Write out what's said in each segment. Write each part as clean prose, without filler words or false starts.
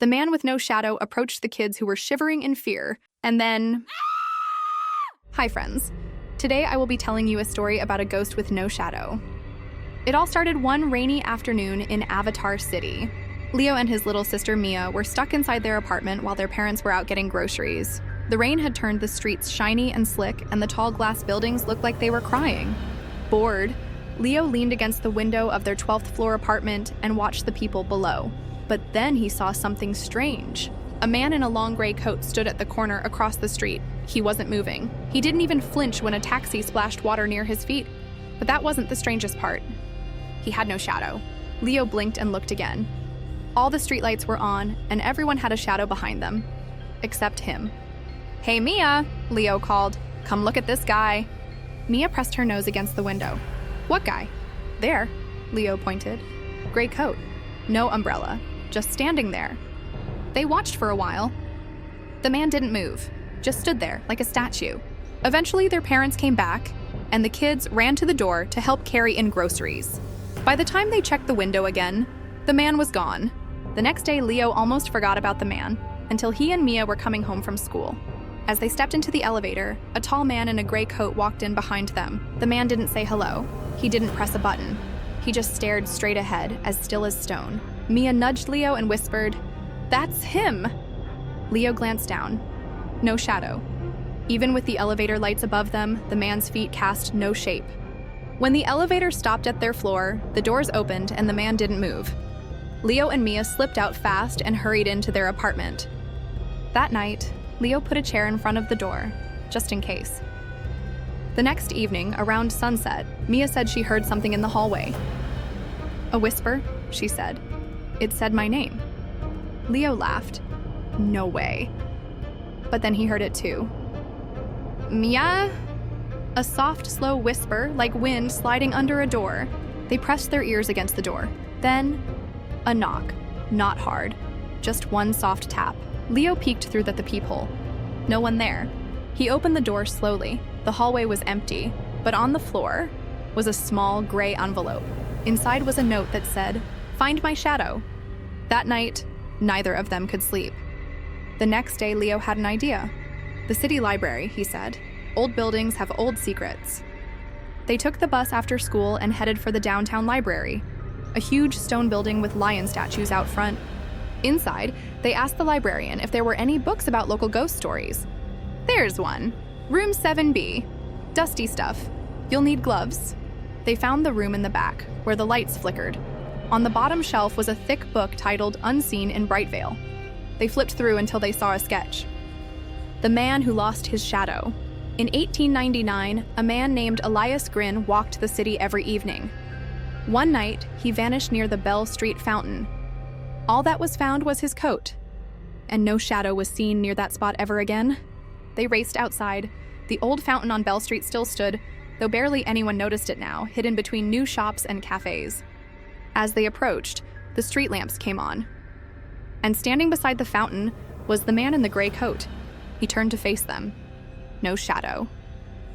The man with no shadow approached the kids who were shivering in fear, and then... Hi, friends. Today I will be telling you a story about a ghost with no shadow. It all started one rainy afternoon in Avatar City. Leo and his little sister Mia were stuck inside their apartment while their parents were out getting groceries. The rain had turned the streets shiny and slick, and the tall glass buildings looked like they were crying. Bored, Leo leaned against the window of their 12th floor apartment and watched the people below. But then he saw something strange. A man in a long gray coat stood at the corner across the street. He wasn't moving. He didn't even flinch when a taxi splashed water near his feet. But that wasn't the strangest part. He had no shadow. Leo blinked and looked again. All the streetlights were on, and everyone had a shadow behind them. Except him. "Hey, Mia," Leo called. "Come look at this guy." Mia pressed her nose against the window. "What guy?" "There," Leo pointed. "Gray coat. No umbrella. Just standing there." They watched for a while. The man didn't move, just stood there like a statue. Eventually, their parents came back, and the kids ran to the door to help carry in groceries. By the time they checked the window again, the man was gone. The next day, Leo almost forgot about the man until he and Mia were coming home from school. As they stepped into the elevator, a tall man in a gray coat walked in behind them. The man didn't say hello. He didn't press a button. He just stared straight ahead, as still as stone. Mia nudged Leo and whispered, "That's him!" Leo glanced down. No shadow. Even with the elevator lights above them, the man's feet cast no shape. When the elevator stopped at their floor, the doors opened and the man didn't move. Leo and Mia slipped out fast and hurried into their apartment. That night, Leo put a chair in front of the door, just in case. The next evening, around sunset, Mia said she heard something in the hallway. "A whisper," she said. "It said my name." Leo laughed. "No way." But then he heard it too. "Mia?" A soft, slow whisper, like wind sliding under a door. They pressed their ears against the door. Then, a knock. Not hard. Just one soft tap. Leo peeked through the peephole. No one there. He opened the door slowly. The hallway was empty, but on the floor was a small gray envelope. Inside was a note that said, "Find my shadow." That night, neither of them could sleep. The next day, Leo had an idea. "The city library," he said. "Old buildings have old secrets." They took the bus after school and headed for the downtown library, a huge stone building with lion statues out front. Inside, they asked the librarian if there were any books about local ghost stories. "There's one. Room 7B. Dusty stuff. You'll need gloves." They found the room in the back, where the lights flickered. On the bottom shelf was a thick book titled Unseen in Brightvale. They flipped through until they saw a sketch. The Man Who Lost His Shadow. In 1899, a man named Elias Grin walked the city every evening. One night, he vanished near the Bell Street fountain. All that was found was his coat, and no shadow was seen near that spot ever again. They raced outside. The old fountain on Bell Street still stood, though barely anyone noticed it now, hidden between new shops and cafes. As they approached, the street lamps came on. And standing beside the fountain was the man in the gray coat. He turned to face them. No shadow.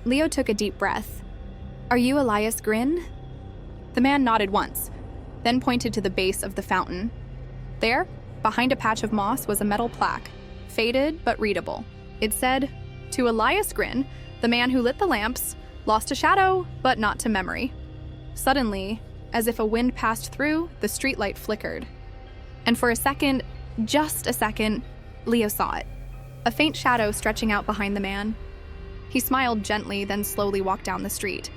Leo took a deep breath. "Are you Elias Grin?" The man nodded once, then pointed to the base of the fountain. There, behind a patch of moss, was a metal plaque, faded but readable. It said, "To Elias Grin, the man who lit the lamps, lost a shadow, but not to memory." Suddenly, as if a wind passed through, the streetlight flickered. And for a second, just a second, Leo saw it. A faint shadow stretching out behind the man. He smiled gently, then slowly walked down the street.